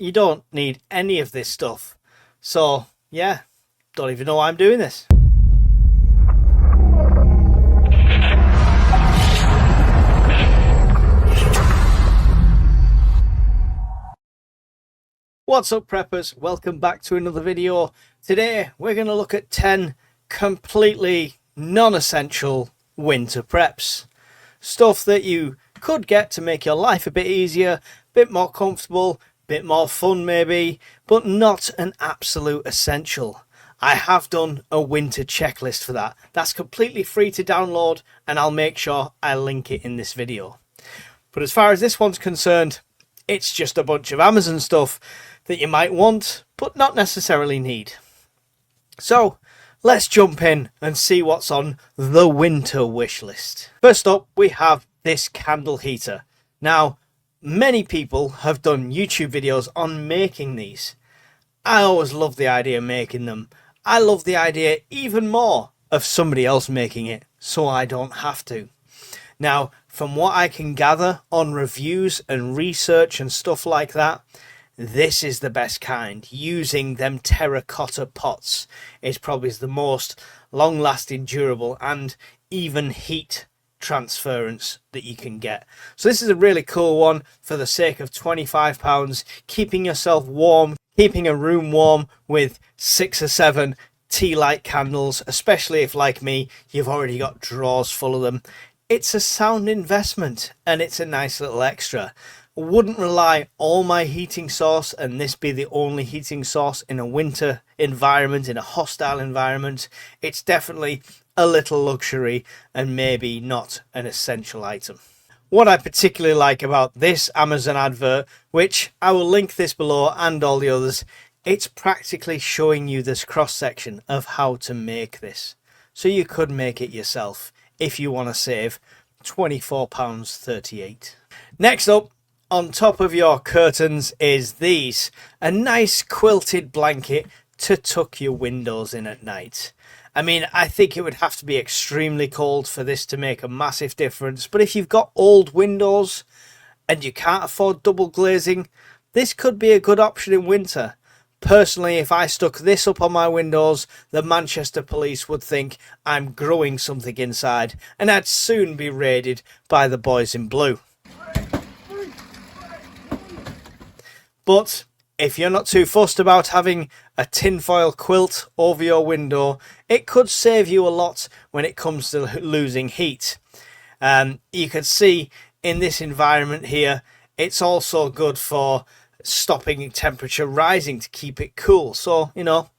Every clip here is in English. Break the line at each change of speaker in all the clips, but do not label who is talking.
you don't need any of this stuff. So yeah, don't even know why I'm doing this. What's up, preppers? Welcome back to another video. Today we're going to look at 10 completely non-essential winter preps. Stuff that you could get to make your life a bit easier, a bit more comfortable, a bit more fun maybe, but not an absolute essential. I have done a winter checklist for that. That's completely free to download, and I'll make sure I link it in this video. But as far as this one's concerned, it's just a bunch of Amazon stuff that you might want, but not necessarily need. So let's jump in and see what's on the winter wish list. First up, we have this candle heater. Now, many people have done YouTube videos on making these. I always love the idea of making them. I love the idea even more of somebody else making it, so I don't have to. Now, from what I can gather on reviews and research and stuff like that, this is the best kind. Using them terracotta pots is probably the most long-lasting, durable, and even heat transference that you can get. So this is a really cool one for the sake of £25, keeping yourself warm, keeping a room warm with 6 or 7 tea light candles, especially if, like me, you've already got drawers full of them. It's a sound investment and it's a nice little extra. Wouldn't rely all my heating source and this be the only heating source in a winter environment, in a hostile environment. It's definitely a little luxury and maybe not an essential item. What I particularly like about this Amazon advert, which I will link this below and all the others, it's practically showing you this cross section of how to make this. So you could make it yourself if you want to save £24.38. Next up, on top of your curtains is these, a nice quilted blanket to tuck your windows in at night. I mean, I think it would have to be extremely cold for this to make a massive difference, but if you've got old windows and you can't afford double glazing, this could be a good option in winter. Personally, if I stuck this up on my windows, the Manchester police would think I'm growing something inside, and I'd soon be raided by the boys in blue. But if you're not too fussed about having a tinfoil quilt over your window, it could save you a lot when it comes to losing heat. You can see in this environment here, it's also good for stopping temperature rising to keep it cool. So, you know,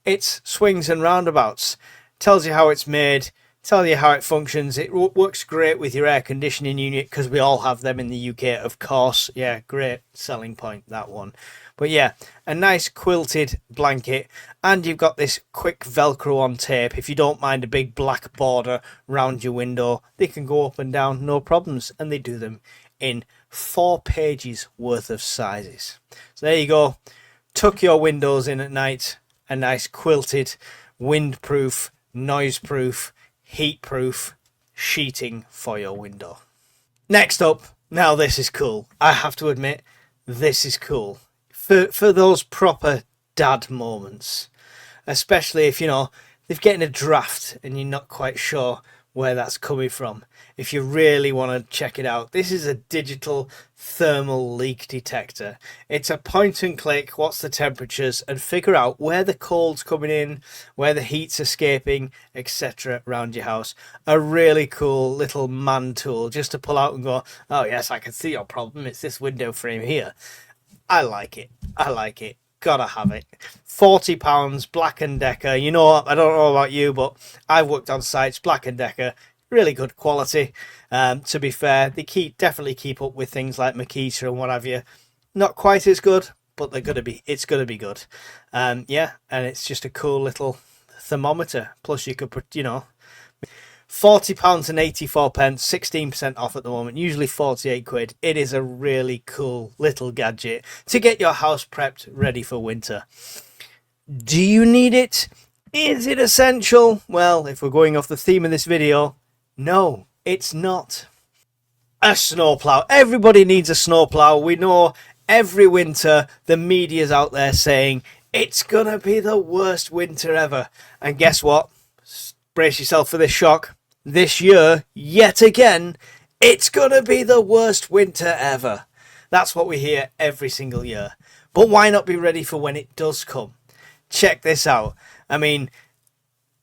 it's swings and roundabouts. Tells you how it's made, tell you how it functions. It works great with your air conditioning unit because we all have them in the UK, of course. Yeah, great selling point, that one. But yeah, a nice quilted blanket, and you've got this quick Velcro on tape. If you don't mind a big black border round your window, they can go up and down, no problems, and they do them in 4 pages worth of sizes. So there you go. Tuck your windows in at night. A nice quilted, windproof, noiseproof, heatproof sheeting for your window. Next up, now this is cool. I have to admit, this is cool. For those proper dad moments. Especially if, you know, they're getting a draft and you're not quite sure where that's coming from. If you really want to check it out, this is a digital thermal leak detector. It's a point and click, what's the temperatures, and figure out where the cold's coming in, where the heat's escaping, etc. around your house. A really cool little man tool just to pull out and go, oh yes, I can see your problem, it's this window frame here. I like it. I like it. Gotta have it. £40, Black & Decker. You know, I don't know about you, but I've worked on sites. Black & Decker, really good quality. To be fair, they definitely keep up with things like Makita and what have you. Not quite as good, but it's gonna be good. Yeah, and it's just a cool little thermometer. Plus, you could put, you know, £40.84, 16% off at the moment, usually 48 quid. It is a really cool little gadget to get your house prepped ready for winter. Do you need it? Is it essential? Well, if we're going off the theme of this video, no, it's not. A snowplow. Everybody needs a snowplow. We know Every winter, the media's out there saying, it's gonna be the worst winter ever. And guess what? Brace yourself for this shock. This year, yet again, it's gonna be the worst winter ever. That's what we hear every single year. But why not be ready for when it does come? Check this out. I mean,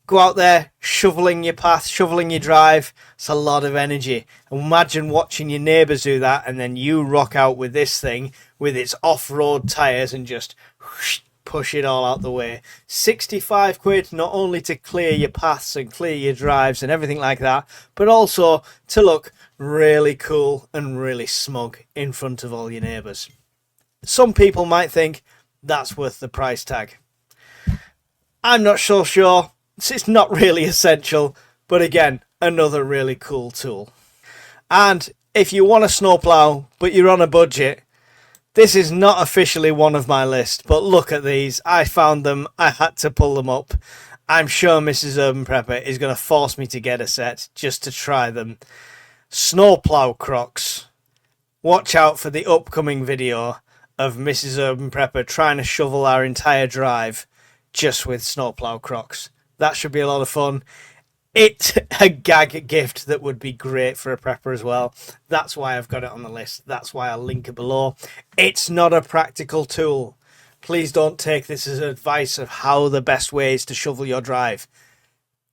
go out there, shoveling your path, shoveling your drive. It's a lot of energy. Imagine watching your neighbours do that, and then you rock out with this thing with its off-road tyres and just whoosh, push it all out the way. 65 quid, not only to clear your paths and clear your drives and everything like that, but also to look really cool and really smug in front of all your neighbours. Some people might think that's worth the price tag. I'm not so sure. It's not really essential, but again, another really cool tool. And if you want a snowplow, but you're on a budget, this is not officially one of my list, but look at these. I found them. I had to pull them up. I'm sure Mrs. Urban Prepper is going to force me to get a set just to try them. Snowplow Crocs. Watch out for the upcoming video of Mrs. Urban Prepper trying to shovel our entire drive just with snowplow Crocs. That should be a lot of fun. It's a gag gift that would be great for a prepper as well. That's why I've got it on the list. That's why I'll link it below. It's not a practical tool. Please don't take this as advice of how the best way is to shovel your drive.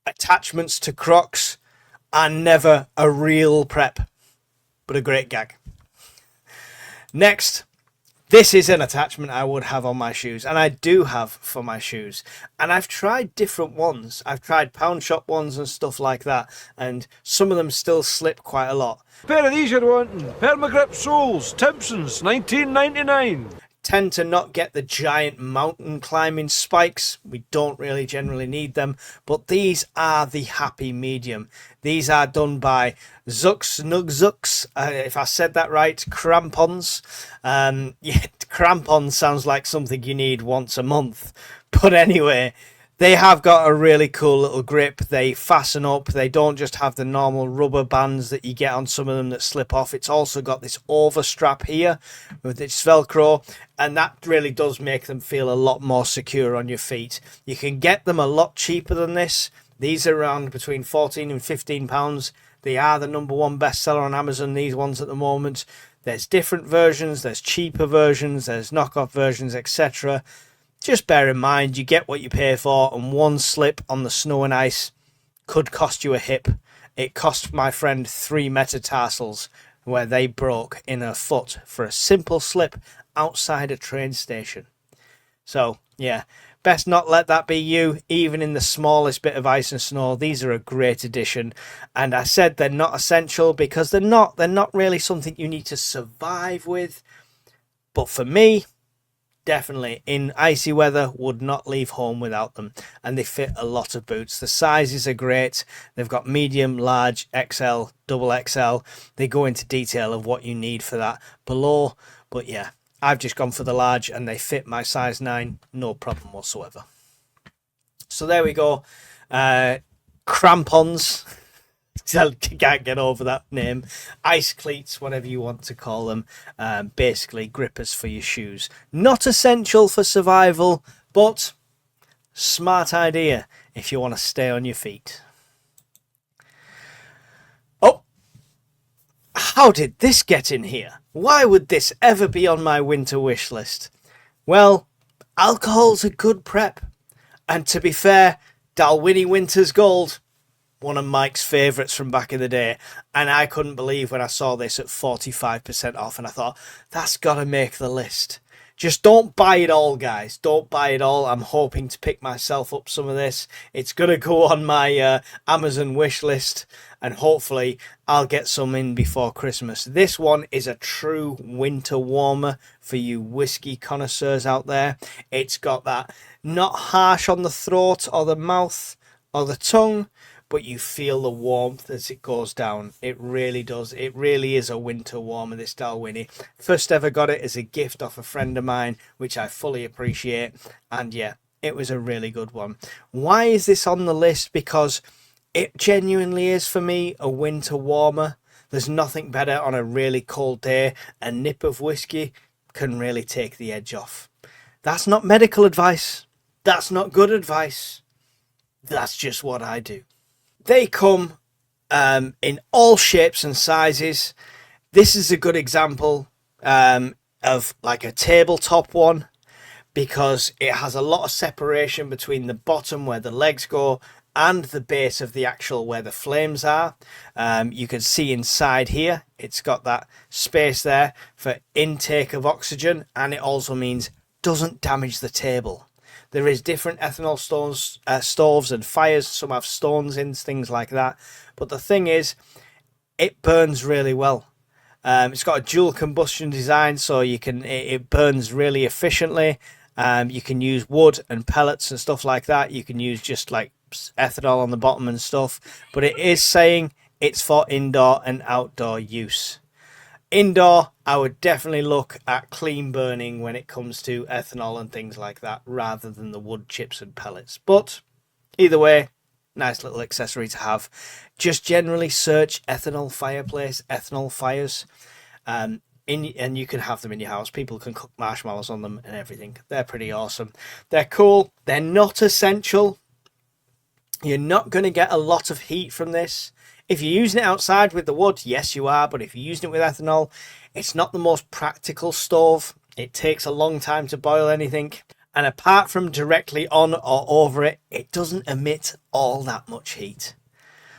Attachments to Crocs are never a real prep, but a great gag. Next, this is an attachment I would have on my shoes, and I do have for my shoes. And I've tried different ones. I've tried pound shop ones and stuff like that, and some of them still slip quite a lot.
A pair of these you're wanting. Permagrip soles, Timpsons, 1999.
Tend to not get the giant mountain climbing spikes. We don't really generally need them, but these are the happy medium. These are done by Zucks, if I said that right, crampons. Yeah, crampons sounds like something you need once a month, but anyway, they have got a really cool little grip. They fasten up. They don't just have the normal rubber bands that you get on some of them that slip off. It's also got this overstrap here with its Velcro, and that really does make them feel a lot more secure on your feet. You can get them a lot cheaper than this. These are around between 14 and 15 pounds. They are the #1 bestseller on Amazon, these ones at the moment. There's different versions. There's cheaper versions. There's knockoff versions, etc. Just bear in mind, you get what you pay for, and one slip on the snow and ice could cost you a hip. It cost my friend 3 metatarsals where they broke in her foot for a simple slip outside a train station. So, yeah, best not let that be you, even in the smallest bit of ice and snow. These are a great addition. And I said they're not essential because they're not really something you need to survive with. But for me, definitely in icy weather, would not leave home without them, and they fit a lot of boots. The sizes are great. They've got medium, large, XL, double XL. They go into detail of what you need for that below, but yeah, I've just gone for the large and they fit my size 9, no problem whatsoever. So there we go. Crampons. Can't get over that name. Ice cleats, whatever you want to call them. Basically grippers for your shoes. Not essential for survival, but smart idea if you want to stay on your feet. Oh, how did this get in here? Why would this ever be on my winter wish list? Well, alcohol's a good prep, and to be fair, Dalwhinnie Winter's Gold, one of Mike's favourites from back in the day, and I couldn't believe when I saw this at 45% off, and I thought, that's got to make the list. Just don't buy it all, guys. Don't buy it all. I'm hoping to pick myself up some of this. It's going to go on my Amazon wish list, and hopefully I'll get some in before Christmas. This one is a true winter warmer for you whiskey connoisseurs out there. It's got that not harsh on the throat or the mouth or the tongue, but you feel the warmth as it goes down. It really does. It really is a winter warmer, this Dalwhinnie. First ever got it as a gift off a friend of mine, which I fully appreciate. And yeah, it was a really good one. Why is this on the list? Because it genuinely is, for me, a winter warmer. There's nothing better on a really cold day. A nip of whiskey, can really take the edge off. That's not medical advice. That's not good advice. That's just what I do. They come in all shapes and sizes. This is a good example of like a tabletop one, because it has a lot of separation between the bottom where the legs go and the base of the actual where the flames are. You can see inside here, it's got that space there for intake of oxygen, and it also means doesn't damage the table. There is different ethanol stoves and fires. Some have stones in, things like that. But the thing is, it burns really well. It's got a dual combustion design, so it burns really efficiently. You can use wood and pellets and stuff like that. You can use just like ethanol on the bottom and stuff. But it is saying it's for indoor and outdoor use. Indoor, I would definitely look at clean burning when it comes to ethanol and things like that, rather than the wood chips and pellets. But either way, nice little accessory to have. Just generally search ethanol fireplace, ethanol fires, and you can have them in your house. People can cook marshmallows on them and everything. They're pretty awesome. They're cool. They're not essential. You're not going to get a lot of heat from this. If you're using it outside with the wood, yes you are, but if you're using it with ethanol, it's not the most practical stove. It takes a long time to boil anything, and apart from directly on or over it, it doesn't emit all that much heat.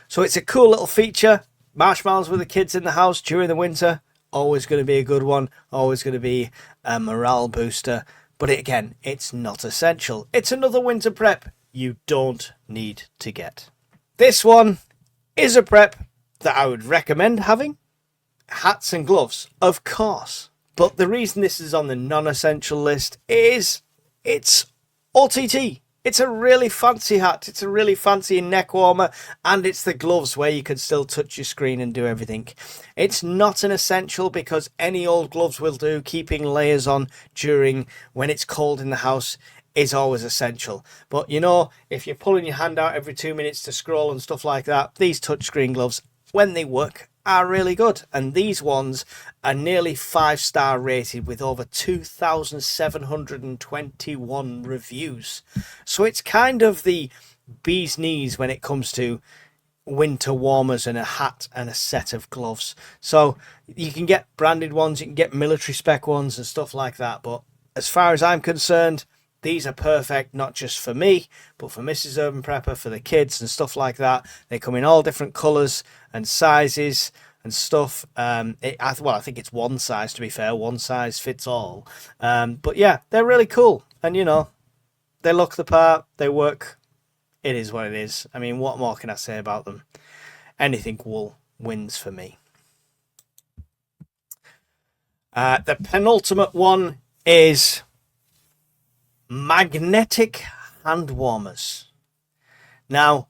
So it's a cool little feature. Marshmallows with the kids in the house during the winter, always going to be a good one, always going to be a morale booster, but again, it's not essential. It's another winter prep you don't need to get. This one is a prep that I would recommend having. Hats and gloves, of course. But the reason this is on the non-essential list is it's OTT. It's a really fancy hat. It's a really fancy neck warmer. And it's the gloves where you can still touch your screen and do everything. It's not an essential because any old gloves will do. Keeping layers on during when it's cold in the house is always essential. But you know, if you're pulling your hand out every 2 minutes to scroll and stuff like that, these touchscreen gloves, when they work, are really good. And these ones are nearly 5-star rated with over 2,721 reviews. So it's kind of the bee's knees when it comes to winter warmers and a hat and a set of gloves. So you can get branded ones, you can get military spec ones and stuff like that. But as far as I'm concerned, these are perfect, not just for me, but for Mrs. Urban Prepper, for the kids and stuff like that. They come in all different colours and sizes and stuff. I think it's one size, to be fair. One size fits all. But yeah, they're really cool. And, you know, they look the part. They work. It is what it is. I mean, what more can I say about them? Anything wool wins for me. The penultimate one is magnetic hand warmers. Now,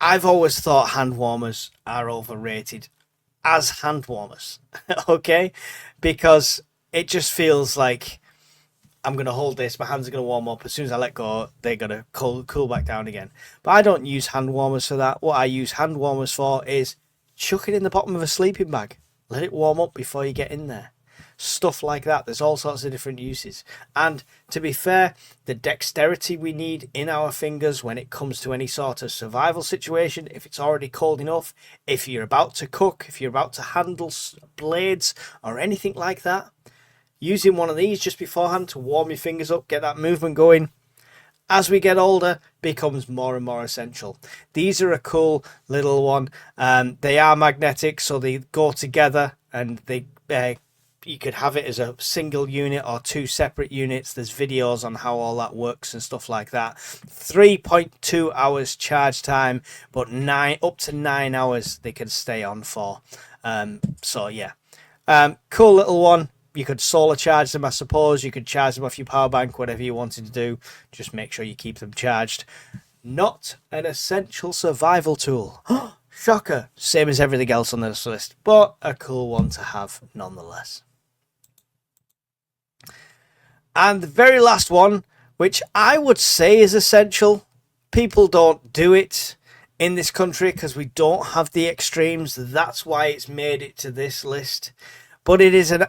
I've always thought hand warmers are overrated as hand warmers, okay? Because it just feels like I'm going to hold this, my hands are going to warm up. As soon as I let go, they're going to cool back down again. But I don't use hand warmers for that. What I use hand warmers for is chuck it in the bottom of a sleeping bag. Let it warm up before you get in there. Stuff like that. There's all sorts of different uses. And to be fair, the dexterity we need in our fingers when it comes to any sort of survival situation, if it's already cold enough, if you're about to cook, if you're about to handle blades or anything like that, using one of these just beforehand to warm your fingers up, get that movement going, as we get older, becomes more and more essential. These are a cool little one. They are magnetic, so they go together, and they you could have it as a single unit or 2 separate units. There's videos on how all that works and stuff like that. 3.2 hours charge time, but up to 9 hours they can stay on for. So yeah, cool little one. You could solar charge them, I suppose. You could charge them off your power bank, whatever you wanted to do. Just make sure you keep them charged. Not an essential survival tool. Shocker. Same as everything else on this list, but a cool one to have nonetheless. And the very last one, which I would say is essential. People don't do it in this country because we don't have the extremes. That's why it's made it to this list. But it is an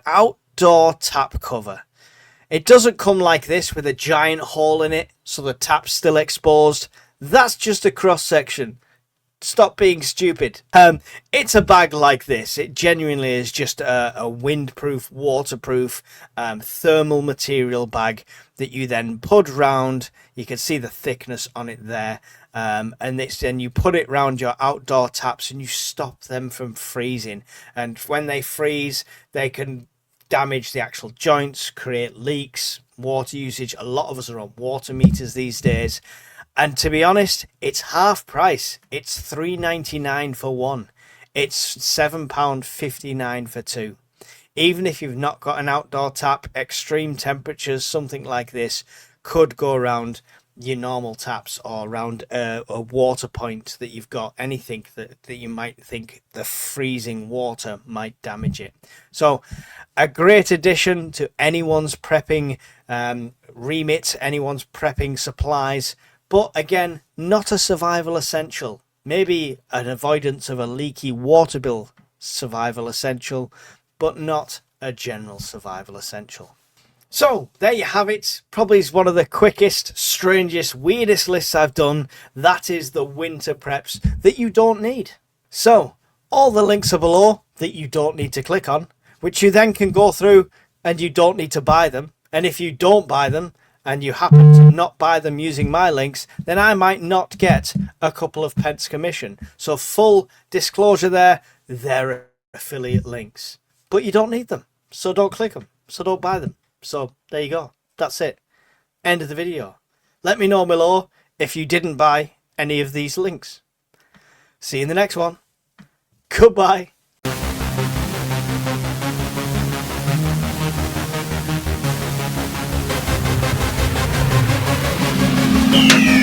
outdoor tap cover. It doesn't come like this with a giant hole in it, so the tap's still exposed. That's just a cross section. Stop being stupid. It's a bag like this. It genuinely is just a windproof, waterproof, thermal material bag that you then put round. You can see the thickness on it there. And then you put it round your outdoor taps and you stop them from freezing. And when they freeze, they can damage the actual joints, create leaks, water usage. A lot of us are on water meters these days. And to be honest, it's half price. It's $3.99 for one. It's £7.59 for two. Even if you've not got an outdoor tap, extreme temperatures, something like this could go around your normal taps or around a water point that you've got, anything that you might think the freezing water might damage it. So a great addition to anyone's prepping remit, anyone's prepping supplies. But again, not a survival essential. Maybe an avoidance of a leaky water bill survival essential, but not a general survival essential. So there you have it. Probably is one of the quickest, strangest, weirdest lists I've done. That is the winter preps that you don't need. So all the links are below that you don't need to click on, which you then can go through and you don't need to buy them. And if you don't buy them, and you happen to not buy them using my links, then I might not get a couple of pence commission. So full disclosure there, they're affiliate links. But you don't need them, so don't click them, so don't buy them. So there you go, that's it. End of the video. Let me know below if you didn't buy any of these links. See you in the next one. Goodbye.
Yeah.